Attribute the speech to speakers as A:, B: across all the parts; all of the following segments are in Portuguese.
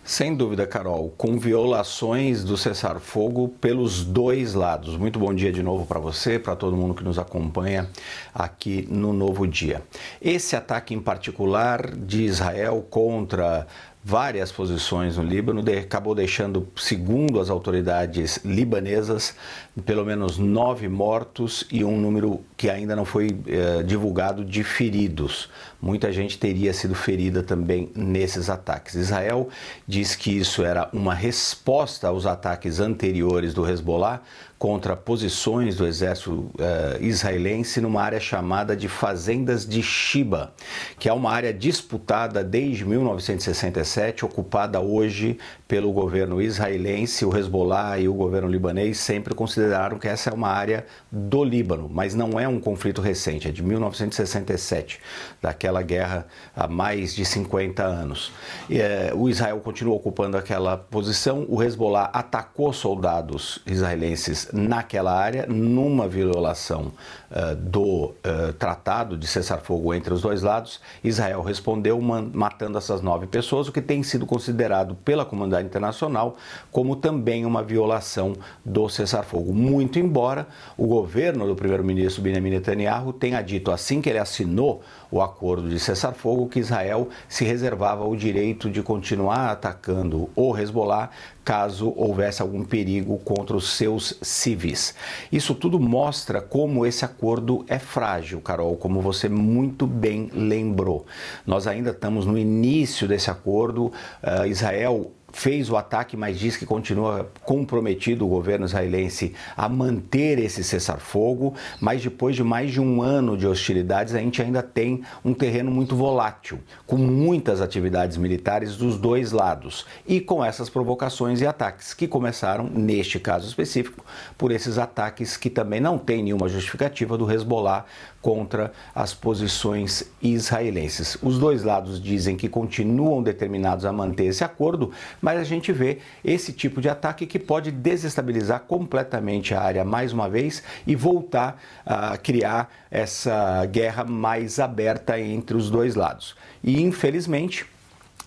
A: Sem dúvida, Carol, com violações do cessar-fogo pelos dois lados. Muito bom dia de novo para você, para todo mundo que nos acompanha aqui no Novo Dia. Esse ataque em particular de Israel contra várias posições no Líbano acabou deixando, segundo as autoridades libanesas, pelo menos 9 mortos e um número que ainda não foi divulgado de feridos. Muita gente teria sido ferida também nesses ataques. Israel diz que isso era uma resposta aos ataques anteriores do Hezbollah contra posições do exército israelense numa área chamada de Fazendas de Shiba, que é uma área disputada desde 1967, ocupada hoje pelo governo israelense. O Hezbollah e o governo libanês sempre consideraram que essa é uma área do Líbano, mas não é um conflito recente, é de 1967, daquela guerra há mais de 50 anos. O Israel continua ocupando aquela posição, o Hezbollah atacou soldados israelenses naquela área, numa violação do tratado de cessar-fogo entre os dois lados. Israel respondeu matando essas 9 pessoas, o que tem sido considerado pela comunidade internacional como também uma violação do cessar-fogo. Muito embora o governo do primeiro-ministro Benjamin Netanyahu tenha dito, assim que ele assinou o acordo de cessar-fogo, que Israel se reservava o direito de continuar atacando o Hezbollah caso houvesse algum perigo contra os seus civis. Isso tudo mostra como esse acordo é frágil, Carol, como você muito bem lembrou. Nós ainda estamos no início desse acordo. Israel fez o ataque, mas diz que continua comprometido o governo israelense a manter esse cessar-fogo, mas depois de mais de um ano de hostilidades, a gente ainda tem um terreno muito volátil, com muitas atividades militares dos dois lados e com essas provocações e ataques que começaram, neste caso específico, por esses ataques que também não têm nenhuma justificativa do Hezbollah contra as posições israelenses. Os dois lados dizem que continuam determinados a manter esse acordo, mas a gente vê esse tipo de ataque que pode desestabilizar completamente a área mais uma vez e voltar a criar essa guerra mais aberta entre os dois lados. E, infelizmente,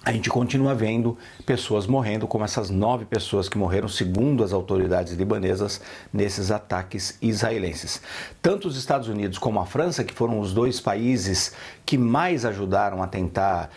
A: a gente continua vendo pessoas morrendo, como essas 9 pessoas que morreram, segundo as autoridades libanesas, nesses ataques israelenses. Tanto os Estados Unidos como a França, que foram os dois países que mais ajudaram a tentar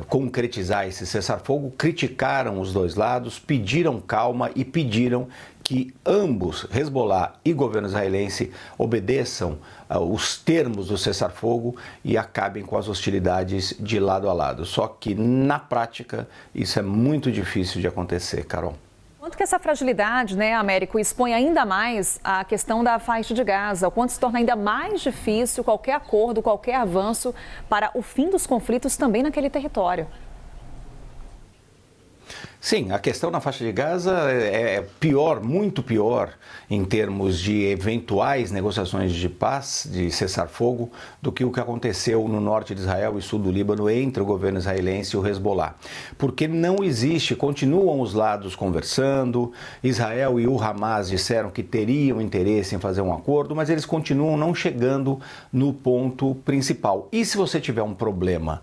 A: concretizar esse cessar-fogo, criticaram os dois lados, pediram calma e pediram que ambos, Hezbollah e governo israelense, obedeçam os termos do cessar-fogo e acabem com as hostilidades de lado a lado. Só que, na prática, isso é muito difícil de acontecer, Carol.
B: Quanto que essa fragilidade, Américo, expõe ainda mais a questão da faixa de Gaza? O quanto se torna ainda mais difícil qualquer acordo, qualquer avanço para o fim dos conflitos também naquele território?
A: Sim, a questão na faixa de Gaza é pior, muito pior, em termos de eventuais negociações de paz, de cessar-fogo, do que o que aconteceu no norte de Israel e sul do Líbano entre o governo israelense e o Hezbollah. Porque não existe, continuam os lados conversando, Israel e o Hamas disseram que teriam interesse em fazer um acordo, mas eles continuam não chegando no ponto principal. E se você tiver um problema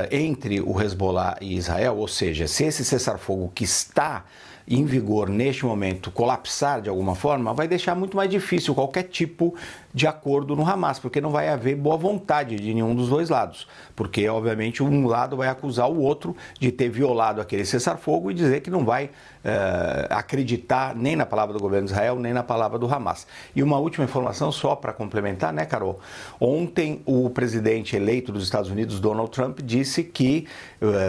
A: entre o Hezbollah e Israel, ou seja, se esse cessar-fogo que está em vigor neste momento colapsar de alguma forma, vai deixar muito mais difícil qualquer tipo de acordo no Hamas, porque não vai haver boa vontade de nenhum dos dois lados, porque obviamente um lado vai acusar o outro de ter violado aquele cessar-fogo e dizer que não vai acreditar nem na palavra do governo de Israel, nem na palavra do Hamas. E uma última informação só para complementar, Carol? Ontem o presidente eleito dos Estados Unidos, Donald Trump, disse que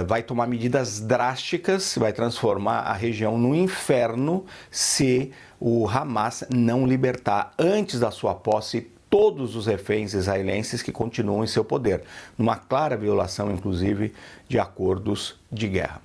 A: vai tomar medidas drásticas, vai transformar a região no inferno se o Hamas não libertar antes da sua posse todos os reféns israelenses que continuam em seu poder, numa clara violação, inclusive, de acordos de guerra.